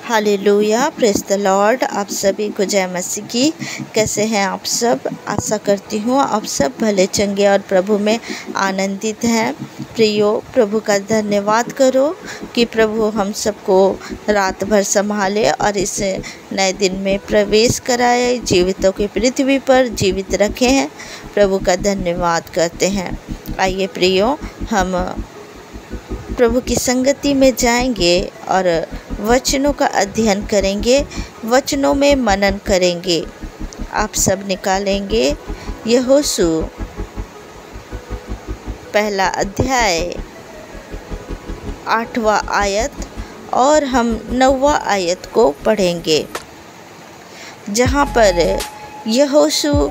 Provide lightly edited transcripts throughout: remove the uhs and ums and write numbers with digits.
Hallelujah, praise the Lord. आप सभी को जय मसीह की। कैसे हैं आप सब? आशा करती हूँ आप सब भले चंगे और प्रभु में आनंदित हैं। प्रियो, प्रभु का धन्यवाद करो कि प्रभु हम सबको रात भर संभाले और इस नए दिन में प्रवेश कराए, जीवितों की पृथ्वी पर जीवित रखे हैं। प्रभु का धन्यवाद करते हैं। आइए प्रियो, हम प्रभु की संगति में जाएंगे और वचनों का अध्ययन करेंगे, वचनों में मनन करेंगे। आप सब निकालेंगे यहोशू पहला अध्याय 8वां आयत और हम 9वां आयत को पढ़ेंगे, जहाँ पर यहोशू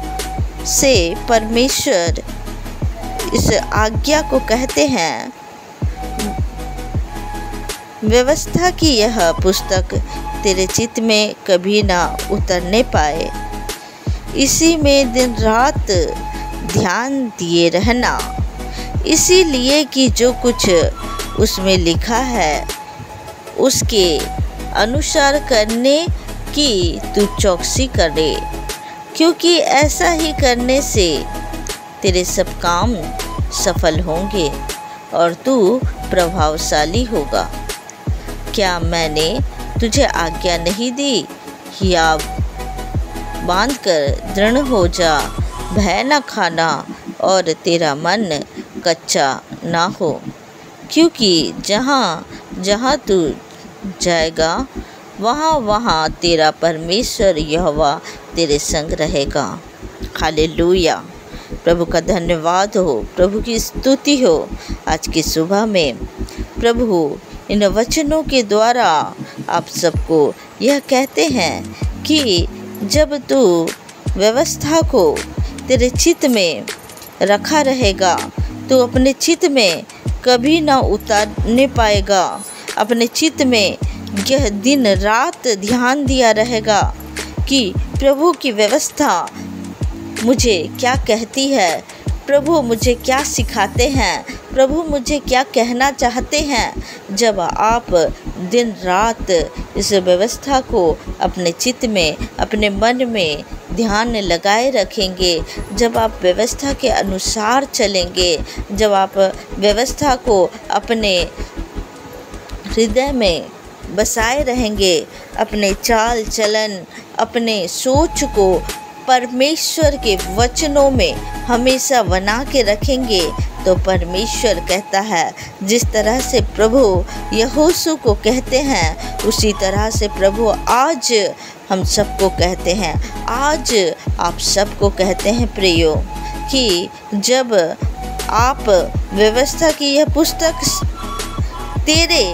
से परमेश्वर इस आज्ञा को कहते हैं, व्यवस्था की यह पुस्तक तेरे चित्त में कभी ना उतरने पाए, इसी में दिन रात ध्यान दिए रहना, इसीलिए कि जो कुछ उसमें लिखा है उसके अनुसार करने की तू चौकसी करे, क्योंकि ऐसा ही करने से तेरे सब काम सफल होंगे और तू प्रभावशाली होगा। क्या मैंने तुझे आज्ञा नहीं दी? या बांधकर दृढ़ हो जा, भय न खाना और तेरा मन कच्चा ना हो, क्योंकि जहाँ जहाँ तू जाएगा वहाँ वहाँ तेरा परमेश्वर यहोवा तेरे संग रहेगा। हालेलुया, प्रभु का धन्यवाद हो, प्रभु की स्तुति हो। आज की सुबह में प्रभु इन वचनों के द्वारा आप सबको यह कहते हैं कि जब तू व्यवस्था को तेरे चित्त में रखा रहेगा तो अपने चित्त में कभी ना उतारने पाएगा। अपने चित्त में यह दिन रात ध्यान दिया रहेगा कि प्रभु की व्यवस्था मुझे क्या कहती है, प्रभु मुझे क्या सिखाते हैं, प्रभु मुझे क्या कहना चाहते हैं। जब आप दिन रात इस व्यवस्था को अपने चित्त में, अपने मन में ध्यान लगाए रखेंगे, जब आप व्यवस्था के अनुसार चलेंगे, जब आप व्यवस्था को अपने हृदय में बसाए रहेंगे, अपने चाल चलन, अपने सोच को परमेश्वर के वचनों में हमेशा बना के रखेंगे, तो परमेश्वर कहता है जिस तरह से प्रभु यहोशू को कहते हैं उसी तरह से प्रभु आज हम सबको कहते हैं, आज आप सबको कहते हैं प्रियो, कि जब आप व्यवस्था की यह पुस्तक तेरे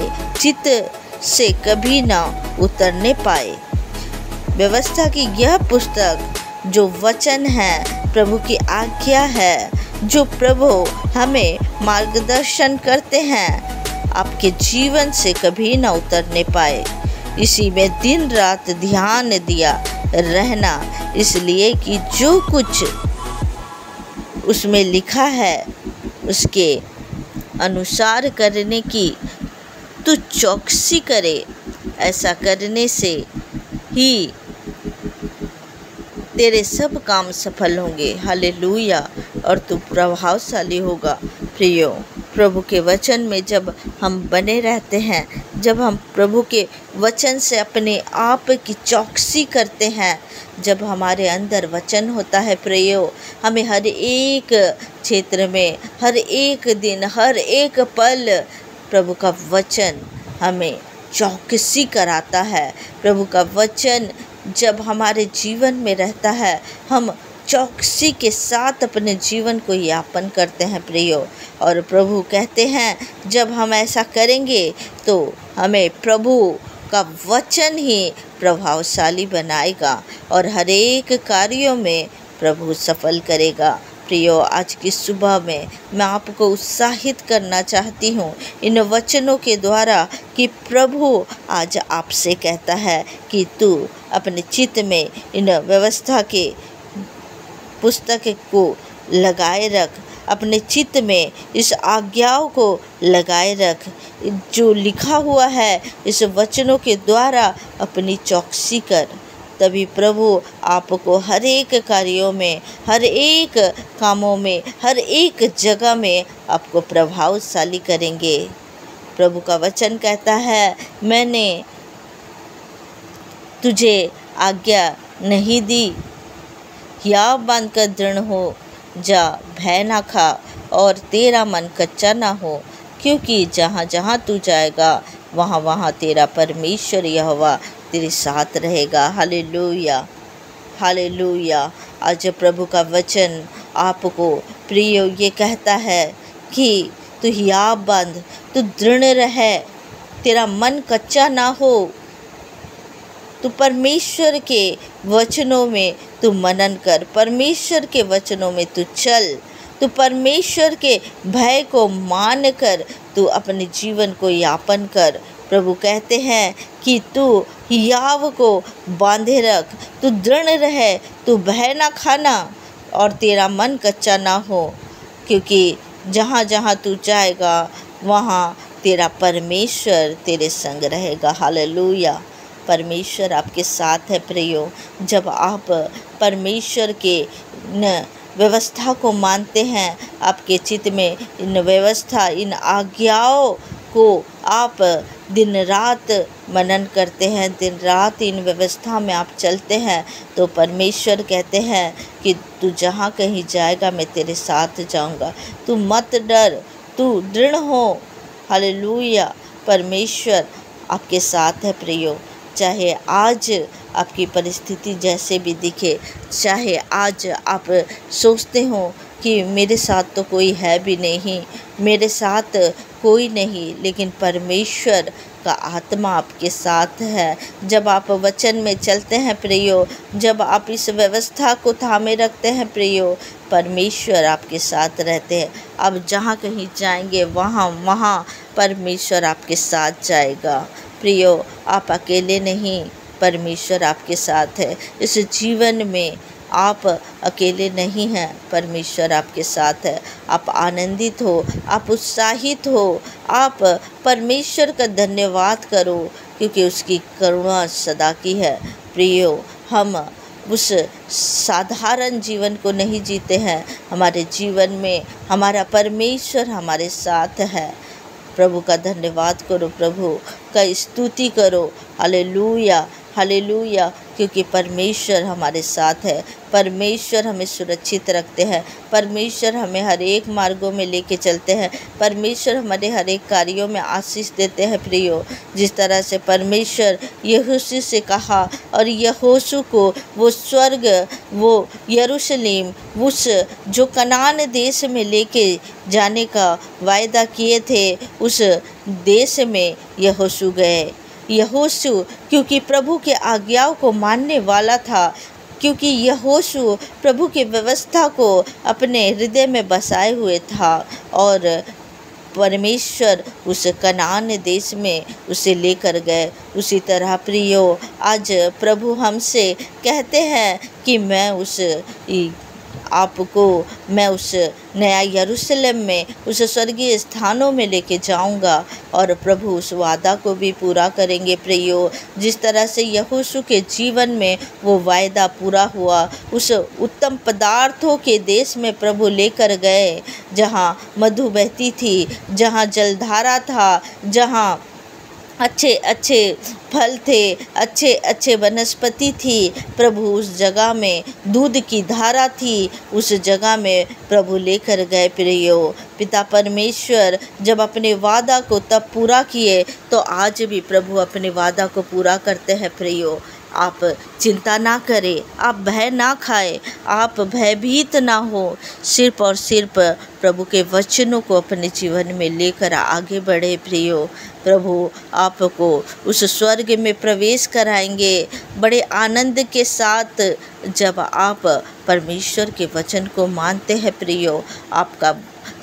चित्त से कभी ना उतरने पाए, व्यवस्था की यह पुस्तक जो वचन है, प्रभु की आज्ञा है, जो प्रभु हमें मार्गदर्शन करते हैं, आपके जीवन से कभी ना उतरने पाए। इसी में दिन रात ध्यान दिया रहना, इसलिए कि जो कुछ उसमें लिखा है उसके अनुसार करने की तू चौकसी करे। ऐसा करने से ही तेरे सब काम सफल होंगे। हालेलुया, और तू प्रभावशाली होगा। प्रियो, प्रभु के वचन में जब हम बने रहते हैं, जब हम प्रभु के वचन से अपने आप की चौकसी करते हैं, जब हमारे अंदर वचन होता है प्रियो, हमें हर एक क्षेत्र में, हर एक दिन, हर एक पल प्रभु का वचन हमें चौकसी कराता है। प्रभु का वचन जब हमारे जीवन में रहता है, हम चौकसी के साथ अपने जीवन को यापन करते हैं प्रियो। और प्रभु कहते हैं जब हम ऐसा करेंगे तो हमें प्रभु का वचन ही प्रभावशाली बनाएगा और हर एक कार्यों में प्रभु सफल करेगा। प्रियो, आज की सुबह में मैं आपको उत्साहित करना चाहती हूँ इन वचनों के द्वारा कि प्रभु आज आपसे कहता है कि तू अपने चित्त में इन व्यवस्था के पुस्तक को लगाए रख, अपने चित्त में इस आज्ञाओं को लगाए रख। जो लिखा हुआ है इस वचनों के द्वारा अपनी चौकसी कर, तभी प्रभु आपको हर एक कार्यों में, हर एक कामों में, हर एक जगह में आपको प्रभावशाली करेंगे। प्रभु का वचन कहता है, मैंने तुझे आज्ञा नहीं दी, हियाव बांधकर दृढ़ हो जा, भय ना खा और तेरा मन कच्चा ना हो, क्योंकि जहाँ जहाँ तू जाएगा वहाँ वहाँ तेरा परमेश्वर यहोवा तेरे साथ रहेगा। Hallelujah, hallelujah. आज प्रभु का वचन आपको प्रियो ये कहता है कि तू हियाव बांध, तू दृढ़ रहे, तेरा मन कच्चा ना हो। तू परमेश्वर के वचनों में तू मनन कर, परमेश्वर के वचनों में तू चल, तू परमेश्वर के भय को मान कर तू अपने जीवन को यापन कर। प्रभु कहते हैं कि तू हियाव को बांधे रख, तू दृढ़ रहे, तू भय ना खाना और तेरा मन कच्चा ना हो, क्योंकि जहाँ जहाँ तू जाएगा वहाँ तेरा परमेश्वर तेरे संग रहेगा। हालेलुया। परमेश्वर आपके साथ है प्रियो। जब आप परमेश्वर के न व्यवस्था को मानते हैं, आपके चित्त में इन व्यवस्था, इन आज्ञाओं को आप दिन रात मनन करते हैं, दिन रात इन व्यवस्था में आप चलते हैं, तो परमेश्वर कहते हैं कि तू जहाँ कहीं जाएगा मैं तेरे साथ जाऊँगा, तू मत डर, तू दृढ़ हो। हालेलुया। परमेश्वर आपके साथ है प्रियो। चाहे आज आपकी परिस्थिति जैसे भी दिखे, चाहे आज आप सोचते हो कि मेरे साथ तो कोई है भी नहीं, मेरे साथ कोई नहीं, लेकिन परमेश्वर का आत्मा आपके साथ है। जब आप वचन में चलते हैं प्रियो, जब आप इस व्यवस्था को थामे रखते हैं प्रियो, परमेश्वर आपके साथ रहते हैं। अब जहाँ कहीं जाएंगे वहाँ वहाँ परमेश्वर आपके साथ जाएगा। प्रियो, आप अकेले नहीं, परमेश्वर आपके साथ है। इस जीवन में आप अकेले नहीं हैं, परमेश्वर आपके साथ है। आप आनंदित हो, आप उत्साहित हो, आप परमेश्वर का धन्यवाद करो, क्योंकि उसकी करुणा सदा की है। प्रियो, हम उस साधारण जीवन को नहीं जीते हैं, हमारे जीवन में हमारा परमेश्वर हमारे साथ है। प्रभु का धन्यवाद करो, प्रभु का स्तुति करो। हालेलुया, हालेलुया, क्योंकि परमेश्वर हमारे साथ है। परमेश्वर हमें सुरक्षित रखते हैं, परमेश्वर हमें हर एक मार्गों में लेके चलते हैं, परमेश्वर हमारे हर एक कार्यों में आशीष देते हैं। प्रियो, जिस तरह से परमेश्वर यहोशू से कहा और यहोशू को वो स्वर्ग, वो यरूशलेम, उस जो कनान देश में लेके जाने का वायदा किए थे, उस देश में यहोशू गए। यहोशू क्योंकि प्रभु के आज्ञाओं को मानने वाला था, क्योंकि यहोशू प्रभु की व्यवस्था को अपने हृदय में बसाए हुए था, और परमेश्वर उस कनान देश में उसे लेकर गए। उसी तरह प्रियो, आज प्रभु हमसे कहते हैं कि मैं उस नया यरूशलेम में, उस स्वर्गीय स्थानों में लेके जाऊंगा, और प्रभु उस वादा को भी पूरा करेंगे। प्रियो, जिस तरह से यहोशू के जीवन में वो वायदा पूरा हुआ, उस उत्तम पदार्थों के देश में प्रभु लेकर गए, जहाँ मधु बहती थी, जहाँ जलधारा था, जहाँ अच्छे अच्छे फल थे, अच्छे अच्छे वनस्पति थी। प्रभु उस जगह में दूध की धारा थी, उस जगह में प्रभु लेकर गए। प्रियो, पिता परमेश्वर जब अपने वादा को तब पूरा किए, तो आज भी प्रभु अपने वादा को पूरा करते हैं। प्रियो, आप चिंता ना करें, आप भय ना खाएं, आप भयभीत ना हो, सिर्फ और सिर्फ प्रभु के वचनों को अपने जीवन में लेकर आगे बढ़े। प्रियो, प्रभु आपको उस स्वर्ग में प्रवेश कराएंगे बड़े आनंद के साथ, जब आप परमेश्वर के वचन को मानते हैं। प्रियो, आपका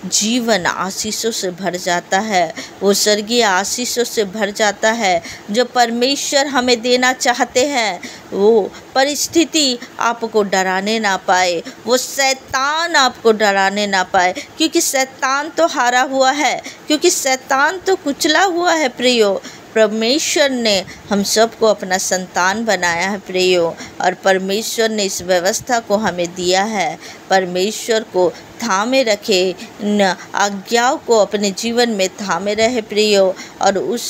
जीवन आशीषों से भर जाता है, वो स्वर्गीय आशीषों से भर जाता है जो परमेश्वर हमें देना चाहते हैं। वो परिस्थिति आपको डराने ना पाए, वो शैतान आपको डराने ना पाए, क्योंकि शैतान तो हारा हुआ है, क्योंकि शैतान तो कुचला हुआ है प्रियो। परमेश्वर ने हम सबको अपना संतान बनाया है प्रियो, और परमेश्वर ने इस व्यवस्था को हमें दिया है। परमेश्वर को थामे रखे, इन आज्ञाओं को अपने जीवन में थामे रहे प्रियो, और उस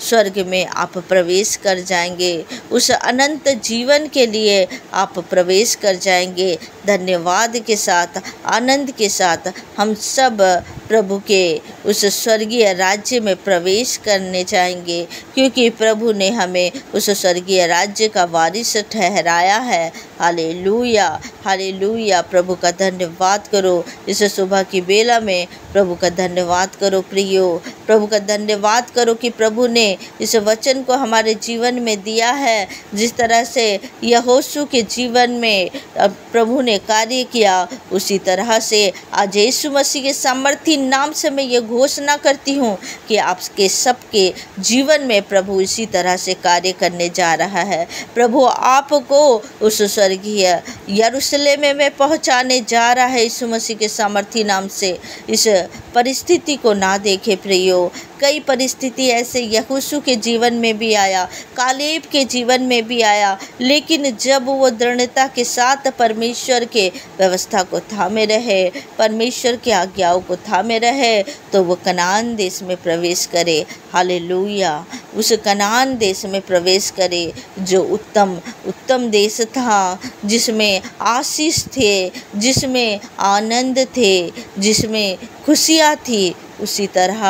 स्वर्ग में आप प्रवेश कर जाएंगे, उस अनंत जीवन के लिए आप प्रवेश कर जाएंगे। धन्यवाद के साथ, आनंद के साथ हम सब प्रभु के उस स्वर्गीय राज्य में प्रवेश करने जाएंगे, क्योंकि प्रभु ने हमें उस स्वर्गीय राज्य का वारिस ठहराया है। Hallelujah, hallelujah. प्रभु का धन्यवाद करो इस सुबह की बेला में, प्रभु का धन्यवाद करो प्रियो, प्रभु का धन्यवाद करो कि प्रभु ने इस वचन को हमारे जीवन में दिया है। जिस तरह से यहोशू के जीवन में प्रभु ने कार्य किया, उसी तरह से आज यीशु मसीह के सामर्थी नाम से मैं ये घोषणा करती हूँ कि आपके सबके जीवन में प्रभु इसी तरह से कार्य करने जा रहा है। प्रभु आपको उस स्वर्गीय यरूशलेम में पहुँचाने जा रहा है यीशु मसीह के सामर्थी नाम से। इस परिस्थिति को ना देखे प्रियो, कई परिस्थिति ऐसे यहोशू के जीवन में भी आया, कालेब के जीवन में भी आया, लेकिन जब वो दृढ़ता के साथ परमेश्वर के व्यवस्था को थामे रहे, परमेश्वर की आज्ञाओं को थामे रहे, तो वो कनान देश में प्रवेश करे। हालेलुया, उस कनान देश में प्रवेश करे जो उत्तम देश था, जिसमें आशीष थे, जिसमें आनंद थे, जिसमें खुशियाँ थी। उसी तरह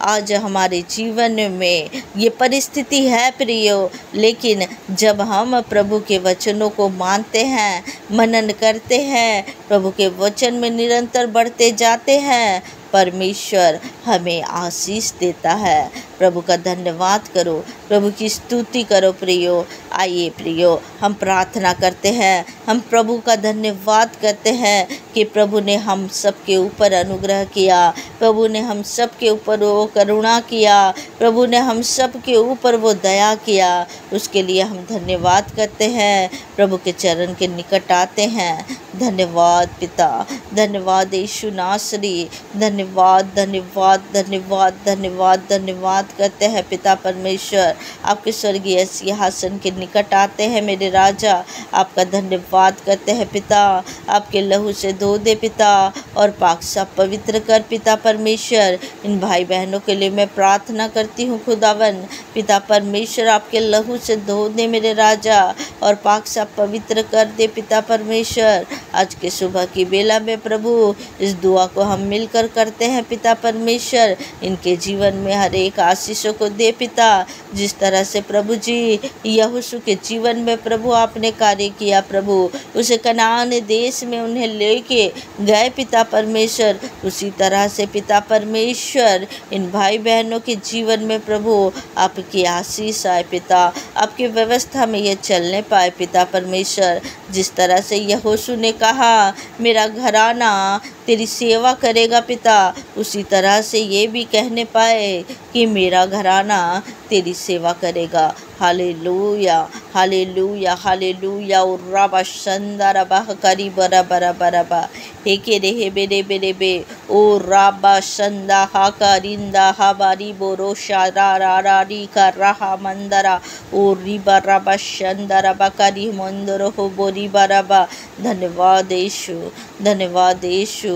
आज हमारे जीवन में ये परिस्थिति है प्रियो, लेकिन जब हम प्रभु के वचनों को मानते हैं, मनन करते हैं, प्रभु के वचन में निरंतर बढ़ते जाते हैं, परमेश्वर हमें आशीष देता है। प्रभु का धन्यवाद करो, प्रभु की स्तुति करो प्रियो। आइए प्रियो, हम प्रार्थना करते हैं, हम प्रभु का धन्यवाद करते हैं कि प्रभु ने हम सबके ऊपर अनुग्रह किया, प्रभु ने हम सबके ऊपर वो करुणा किया, प्रभु ने हम सबके ऊपर वो दया किया। उसके लिए हम धन्यवाद करते हैं, प्रभु के चरण के निकट आते हैं। धन्यवाद पिता, धन्यवाद यीशु नासरी, धन्यवाद धन्यवाद धन्यवाद धन्यवाद धन्यवाद करते हैं पिता परमेश्वर। आपके स्वर्गीय सिंहासन के निकट आते हैं मेरे राजा, आपका धन्यवाद करते हैं पिता। आपके लहू से धो दे पिता, और पाक साफ पवित्र कर पिता परमेश्वर। इन भाई बहनों के लिए मैं प्रार्थना करती हूँ खुदावन पिता परमेश्वर, आपके लहू से धो दे मेरे राजा, और पाक साफ पवित्र कर दे पिता परमेश्वर। आज के सुबह की बेला में प्रभु इस दुआ को हम मिलकर करते हैं पिता परमेश्वर। इनके जीवन में हर एक आशीषों को दे पिता, जिस तरह से प्रभु जी यहोशू के जीवन में प्रभु आपने कार्य किया, प्रभु उस कनान देश में उन्हें लेके गए पिता परमेश्वर, उसी तरह से पिता परमेश्वर इन भाई बहनों के जीवन में प्रभु आपकी आशीष आए पिता, आपकी व्यवस्था में ये चलने पाए पिता परमेश्वर। जिस तरह से यहोशू ने कहा मेरा घराना तेरी सेवा करेगा पिता, उसी तरह से ये भी कहने पाए कि मेरा घराना तेरी सेवा करेगा। Hallelujah, hallelujah, hallelujah. उर्राबा शंदा बाह करी बरा बरा बरा बा हेके रे बेरे बेरे बे ओ राबा शंदा हा करिंदा हा बारी बोरो शारा रा रा री का रहा मंदरा ओ रिबा राबा शंदा रबा करी मंदरो हो बोरी बराबा। धन्यवाद यीशु, धन्यवाद यीशु,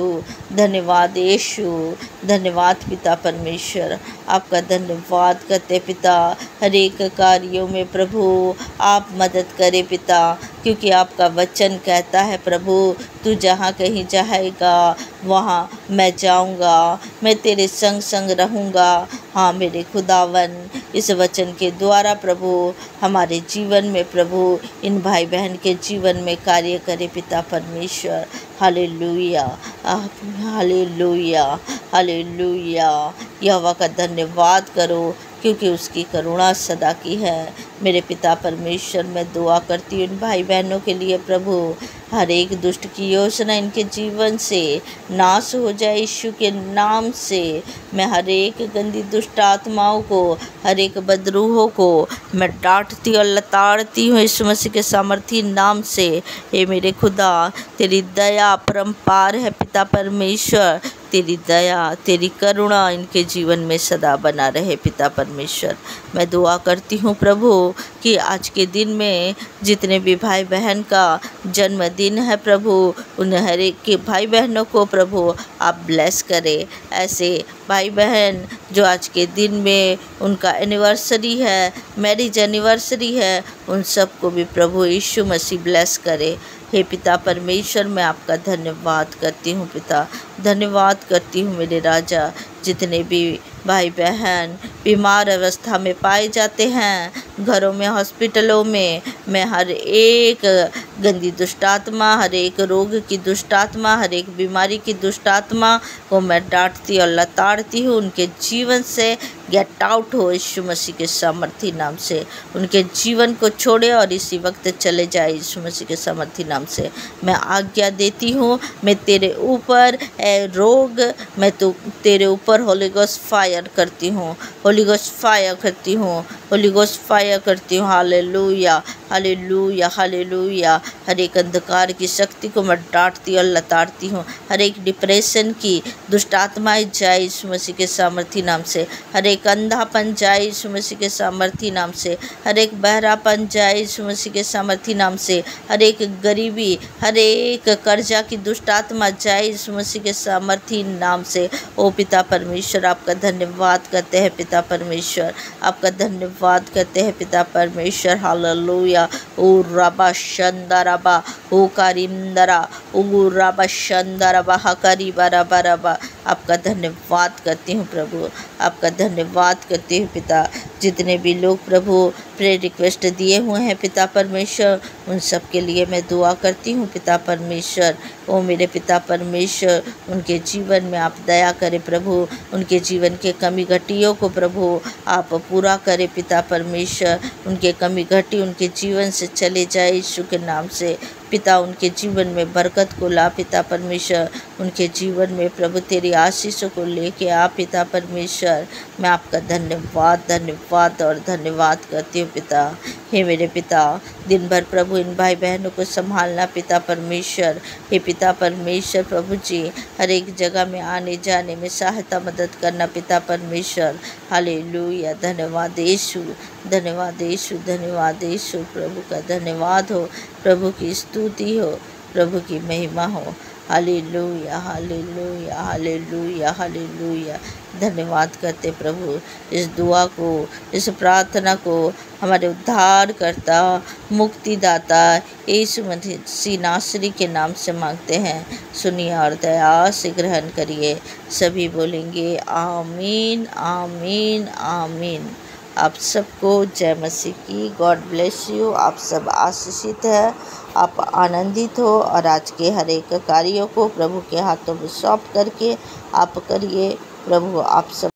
धन्यवाद यीशु, धन्यवाद पिता परमेश्वर। आपका धन्यवाद करते पिता, हर एक कार्यों में प्रभु आप मदद करें पिता, क्योंकि आपका वचन कहता है प्रभु तू जहाँ कहीं जाएगा वहाँ मैं जाऊँगा, मैं तेरे संग संग रहूँगा। हाँ मेरे खुदावन, इस वचन के द्वारा प्रभु हमारे जीवन में प्रभु इन भाई बहन के जीवन में कार्य करे पिता परमेश्वर। Hallelujah, hallelujah, hallelujah. यहोवा का धन्यवाद करो क्योंकि उसकी करुणा सदा की है। मेरे पिता परमेश्वर, मैं दुआ करती हूँ इन भाई बहनों के लिए प्रभु, हर एक दुष्ट की योजना इनके जीवन से नाश हो जाए यीशु के नाम से। मैं हर एक गंदी दुष्ट आत्माओं को, हर एक बदरूहों को मैं डांटती और लताड़ती हूँ यीशु मसीह के सामर्थी नाम से। हे मेरे खुदा, तेरी दया परम्पार है पिता परमेश्वर, तेरी दया, तेरी करुणा इनके जीवन में सदा बना रहे पिता परमेश्वर। मैं दुआ करती हूँ प्रभु कि आज के दिन में जितने भी भाई बहन का जन्मदिन है प्रभु, उन हर एक के भाई बहनों को प्रभु आप ब्लेस करें। ऐसे भाई बहन जो आज के दिन में उनका एनिवर्सरी है, मैरिज एनिवर्सरी है, उन सबको भी प्रभु यीशु मसीह ब्लेस करे। हे पिता परमेश्वर, मैं आपका धन्यवाद करती हूँ पिता, धन्यवाद करती हूँ मेरे राजा। जितने भी भाई बहन बीमार अवस्था में पाए जाते हैं, घरों में, हॉस्पिटलों में, मैं हर एक गंदी दुष्टात्मा, हर एक रोग की दुष्टात्मा, हर एक बीमारी की दुष्टात्मा को मैं डांटती और लताड़ती हूँ। उनके जीवन से गेट आउट हो यीशु मसीह के सामर्थी नाम से। उनके जीवन को छोड़े और इसी वक्त चले जाए यीशु मसीह के सामर्थी नाम से। मैं आज्ञा देती हूँ, मैं तेरे ऊपर रोग, मैं तो तेरे ऊपर होली गोस्ट फायर करती हूँ, होली गोस्ट फायर करती हूँ, होली गोस्ट फायर करती हूँ। Hallelujah, hallelujah, hallelujah. हर एक अंधकार की शक्ति को मैं डांटती और लताड़ती हूँ। हर एक डिप्रेशन की दुष्ट आत्माएं जाए यीशु मसीह के सामर्थी नाम से। हर एक अंधापन जाए यीशु मसीह के सामर्थी नाम से। हर एक बहरापन जाए यीशु मसीह के सामर्थी नाम से। हर एक गरीबी, हर एक कर्जा की दुष्ट आत्मा जाए यीशु मसीह के सामर्थी नाम से। ओ पिता परमेश्वर, आपका धन्यवाद करते हैं पिता परमेश्वर, आपका धन्यवाद करते हैं पिता परमेश्वर। हालेलुया। ओ रबा शंदरबा, ओ करीमदरा, ओ रबा शंदरबा, हकरी बराबा रबा। आपका धन्यवाद करती हूँ प्रभु, आपका धन्यवाद करती हूँ पिता। जितने भी लोग प्रभु प्रेयर रिक्वेस्ट दिए हुए हैं पिता परमेश्वर, उन सब के लिए मैं दुआ करती हूँ पिता परमेश्वर। ओ मेरे पिता परमेश्वर, उनके जीवन में आप दया करें प्रभु, उनके जीवन के कमी घटियों को प्रभु आप पूरा करें पिता परमेश्वर। उनके कमी घटी उनके जीवन से चले जाए यीशु के नाम से पिता। उनके जीवन में बरकत को ला पिता परमेश्वर, उनके जीवन में प्रभु तेरी आशीषों को लेके आ पिता परमेश्वर। मैं आपका धन्यवाद, धन्यवाद और धन्यवाद करती हूँ पिता। हे मेरे पिता, दिन भर प्रभु इन भाई बहनों को संभालना पिता परमेश्वर। हे पिता परमेश्वर प्रभु जी, हर एक जगह में आने जाने में सहायता मदद करना पिता परमेश्वर। हालेलुया। धन्यवाद यीशु, धन्यवाद यीशु, धन्यवाद यीशु। प्रभु का धन्यवाद हो, प्रभु की स्तुति हो, प्रभु की महिमा हो। Hallelujah, hallelujah, hallelujah, hallelujah. धन्यवाद करते प्रभु। इस दुआ को, इस प्रार्थना को हमारे उद्धारकर्ता, मुक्तिदाता यीशु मसीह नासरी के नाम से मांगते हैं। सुनिए और दया से ग्रहण करिए। सभी बोलेंगे आमीन, आमीन, आमीन। आप सबको जय मसीह की। God bless you. आप सब आशीषित है, आप आनंदित हो और आज के हर एक कार्यों को प्रभु के हाथों में सौंप करके आप करिए। प्रभु आप सब